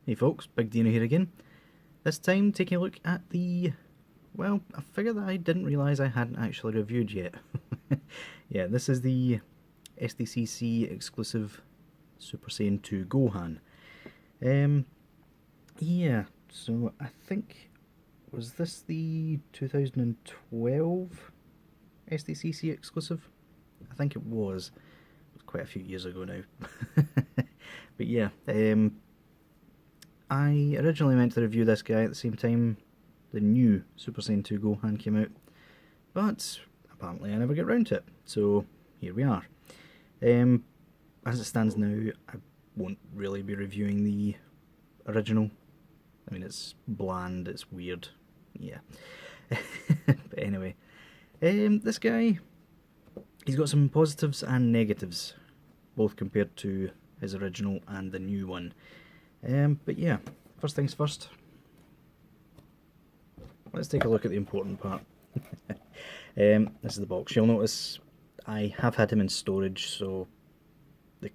Hey folks, Big Dino here again. This time taking a look at well, a figure that I didn't realise I hadn't actually reviewed yet. Yeah, this is the SDCC exclusive Super Saiyan 2 Gohan. Yeah, so I think, was this the 2012 SDCC exclusive? I think it was. It was quite a few years ago now. But yeah, I originally meant to review this guy at the same time the new Super Saiyan 2 Gohan came out, but apparently I never get round to it, so here we are. As it stands now, I won't really be reviewing the original. I mean, it's bland, it's weird, yeah. But anyway, this guy, he's got some positives and negatives, both compared to his original and the new one. But yeah, first things first, let's take a look at the important part. This is the box. You'll notice I have had him in storage, so the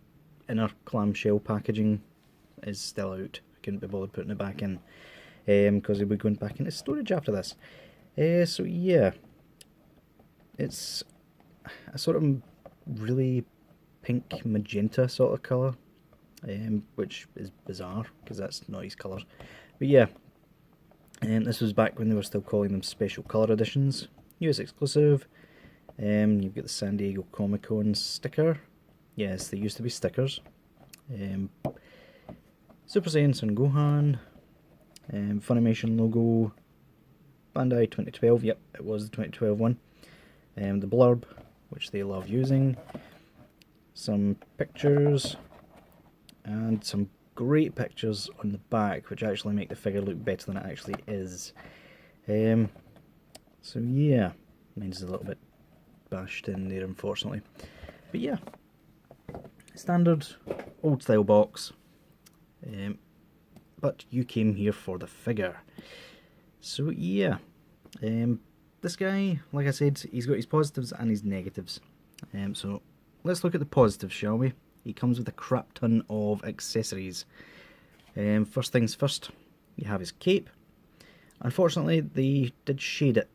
inner clamshell packaging is still out. I couldn't be bothered putting it back in, because he'll be going back into storage after this. So yeah, it's a sort of really pink magenta sort of colour. Which is bizarre because that's not his colours. But yeah, this was back when they were still calling them special colour editions. US exclusive. You've got the San Diego Comic Con sticker. Yes, they used to be stickers. Super Saiyan Son Gohan. Funimation logo. Bandai 2012. Yep, it was the 2012 one. The blurb, which they love using. Some pictures. And some great pictures on the back, which actually make the figure look better than it actually is. So yeah, mine's a little bit bashed in there, unfortunately. But yeah, standard old style box. But you came here for the figure. So yeah, this guy, like I said, he's got his positives and his negatives. So let's look at the positives, shall we? He comes with a crap ton of accessories. First things first, you have his cape. Unfortunately, they did shade it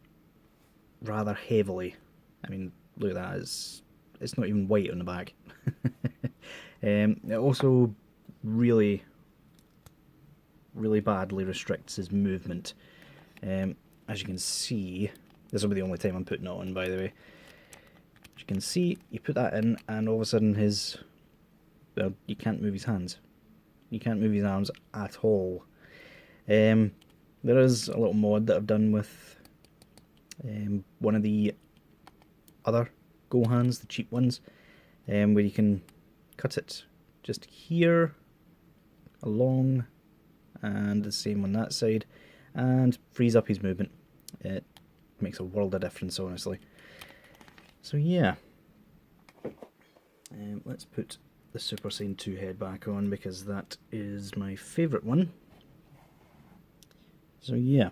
rather heavily. I mean, look at that, it's not even white on the back. It also really badly restricts his movement. As you can see, this will be the only time I'm putting it on, by the way. As you can see, you put that in and all of a sudden well, you can't move his hands. You can't move his arms at all. There is a little mod that I've done with one of the other Gohans, the cheap ones, where you can cut it just here, along, and the same on that side, and frees up his movement. It makes a world of difference, honestly. So yeah, let's put the Super Saiyan 2 head back on because that is my favourite one. So yeah,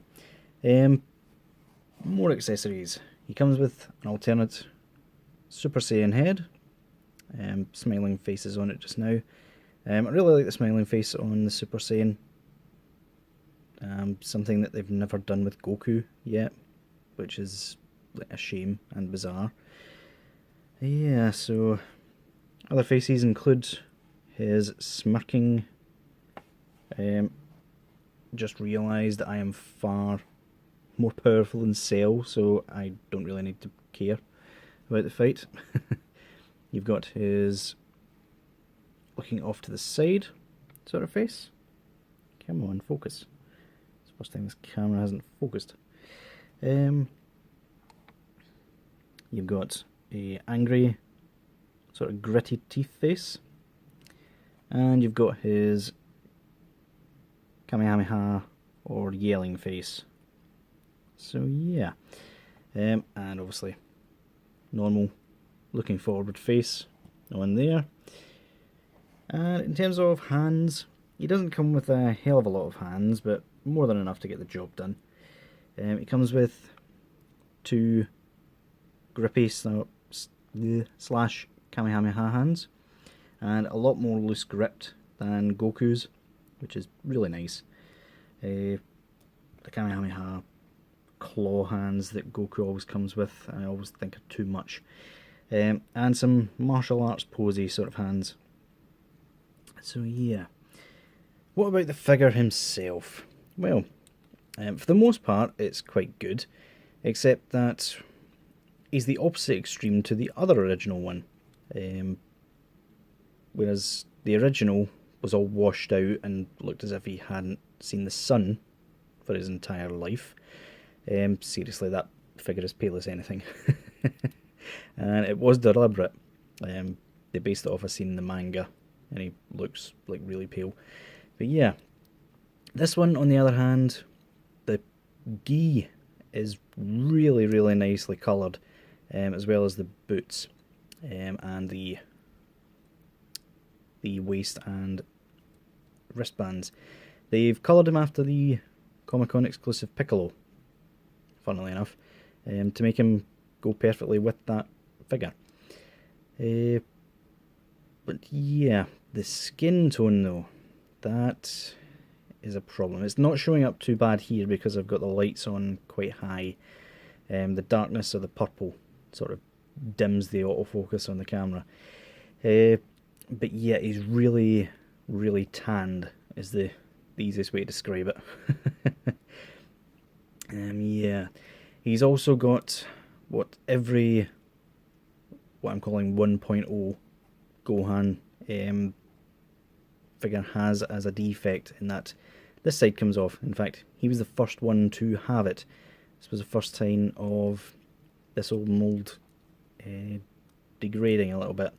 more accessories. He comes with an alternate Super Saiyan head, smiling faces on it just now. I really like the smiling face on the Super Saiyan, something that they've never done with Goku yet, which is a shame and bizarre. Yeah, so other faces include his smirking, just realised I am far more powerful than Cell, so I don't really need to care about the fight. You've got his looking off to the side sort of face. Come on, focus. It's the first time this camera hasn't focused. You've got a angry, sort of gritty teeth face, and you've got his Kamehameha or yelling face. So yeah, and obviously normal looking forward face on there. And in terms of hands, he doesn't come with a hell of a lot of hands, but more than enough to get the job done. It comes with two grippy slash Kamehameha hands, and a lot more loose gripped than Goku's which is really nice. The Kamehameha claw hands that Goku always comes with, I always think are too much. And some martial arts posy sort of hands. So yeah. What about the figure himself? Well, for the most part it's quite good, except that he's the opposite extreme to the other original one. Whereas the original was all washed out and looked as if he hadn't seen the sun for his entire life. Seriously, that figure is pale as anything. And it was deliberate. They based it off a scene in the manga, and he looks like really pale. But yeah, this one on the other hand, the gi is really, really nicely coloured, as well as the boots, and the waist and wristbands. They've coloured him after the Comic-Con exclusive Piccolo, funnily enough, to make him go perfectly with that figure. But yeah, the skin tone though, that is a problem. It's not showing up too bad here because I've got the lights on quite high. The darkness of the purple sort of dims the autofocus on the camera. But yeah, he's really, really tanned is the easiest way to describe it. Yeah, he's also got what I'm calling 1.0 Gohan figure has as a defect, in that this side comes off. In fact, he was the first one to have it. This was the first sign of this old mould degrading a little bit.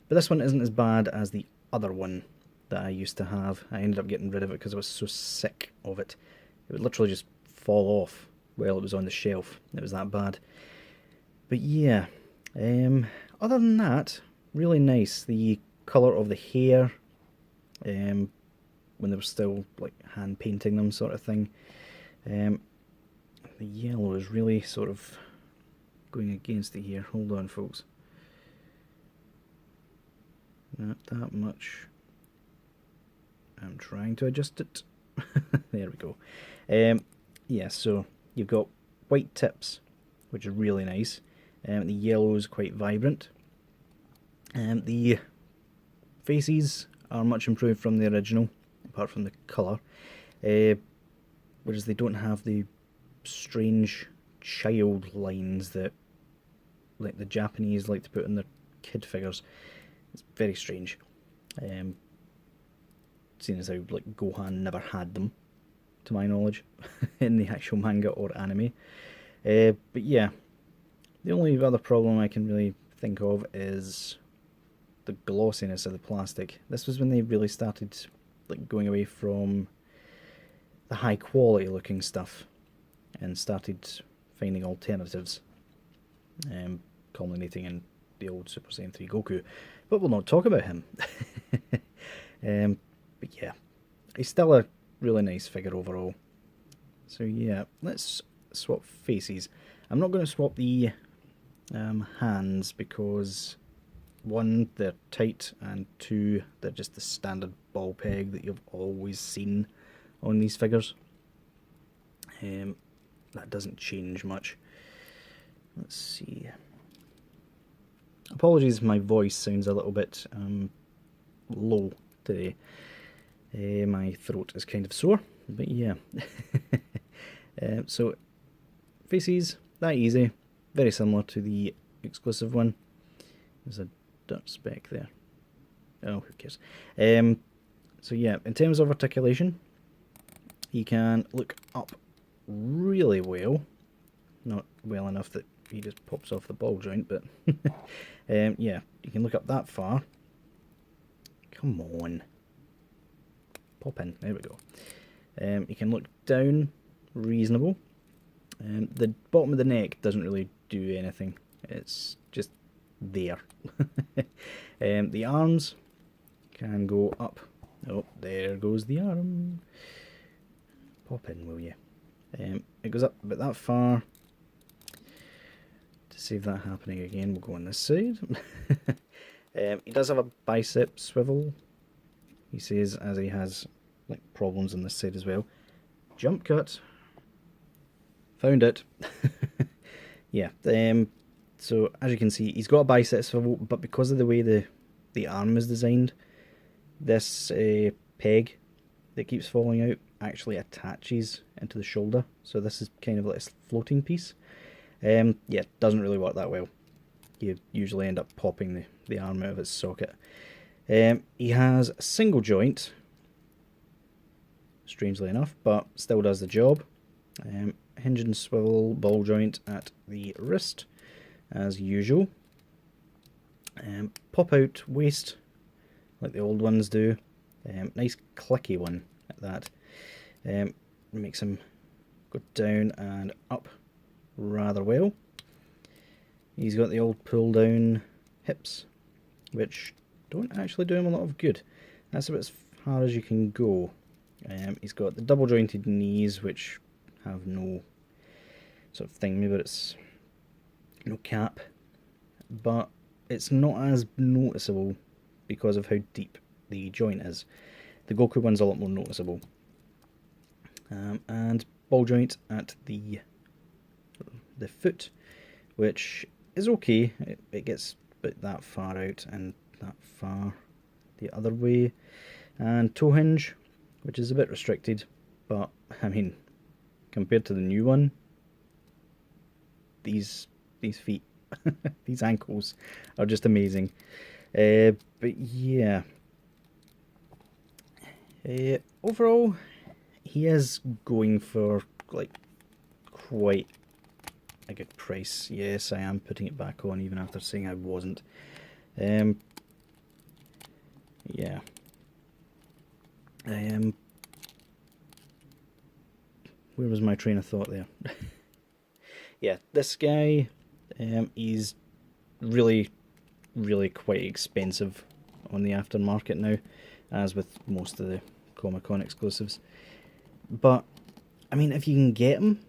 But this one isn't as bad as the other one that I used to have. I ended up getting rid of it because I was so sick of it. It would literally just fall off while it was on the shelf. It was that bad. But yeah, other than that, really nice. The colour of the hair, when they were still like hand painting them sort of thing. The yellow is really sort of going against it here. Hold on, folks. Not that much. I'm trying to adjust it. There we go. Yeah, so you've got white tips, which is really nice. The yellow is quite vibrant. The faces are much improved from the original, apart from the colour. Whereas they don't have the strange child lines that like the Japanese like to put in their kid figures. It's very strange. Seeing as how like Gohan never had them, to my knowledge, in the actual manga or anime. But yeah, the only other problem I can really think of is the glossiness of the plastic. This was when they really started like going away from the high quality looking stuff and started finding alternatives, culminating in the old Super Saiyan 3 Goku. But we'll not talk about him. But yeah, he's still a really nice figure overall. So yeah, let's swap faces. I'm not going to swap the hands because one, they're tight, and two, they're just the standard ball peg that you've always seen on these figures. That doesn't change much. Let's see. Apologies if my voice sounds a little bit low today. My throat is kind of sore, but yeah. So, faces, that easy. Very similar to the exclusive one. There's a dirt speck there. Oh, who cares? So yeah, in terms of articulation, he can look up really well. Not well enough that he just pops off the ball joint, but yeah, you can look up that far. Come on. Pop in, there we go. You can look down, reasonable. The bottom of the neck doesn't really do anything. It's just there. The arms can go up. Oh, there goes the arm. Pop in, will you? It goes up about that far. To save that happening again, we'll go on this side. He does have a bicep swivel, he says, as he has like problems on this side as well. Jump cut. Found it. Yeah. So as you can see, he's got a bicep swivel, but because of the way the arm is designed, this peg that keeps falling out actually attaches into the shoulder. So this is kind of like a floating piece. Yeah, doesn't really work that well. You usually end up popping the arm out of its socket. He has a single joint, strangely enough, but still does the job. Hinge and swivel ball joint at the wrist, as usual. Pop out waist, like the old ones do. Nice clicky one at that. Makes him go down and up rather well. He's got the old pull down hips, which don't actually do him a lot of good. That's about as far as you can go. He's got the double jointed knees, which have no sort of thing, maybe it's no cap, but it's not as noticeable because of how deep the joint is. The Goku one's a lot more noticeable. And ball joint at the foot, which is okay. It gets about that far out and that far the other way. And toe hinge, which is a bit restricted, but I mean, compared to the new one, these feet, these ankles are just amazing. But yeah, overall, he is going for like quite a good price. Yes, I am putting it back on even after saying I wasn't. Yeah. Where was my train of thought there? Yeah, this guy, he's really quite expensive on the aftermarket now, as with most of the Comic-Con exclusives. But, I mean, if you can get them,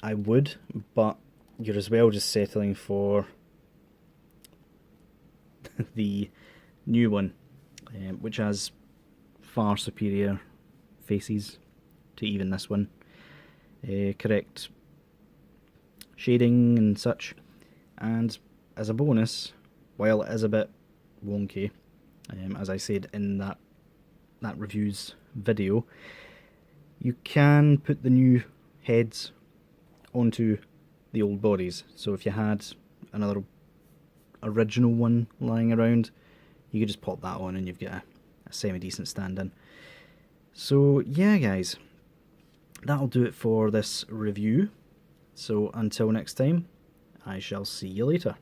I would, but you're as well just settling for the new one, which has far superior faces to even this one. Correct shading and such, and as a bonus, while it is a bit wonky, as I said in that reviews video, you can put the new heads onto the old bodies. So if you had another original one lying around, you could just pop that on and you've got a semi-decent stand-in. So yeah guys, that'll do it for this review. So until next time, I shall see you later.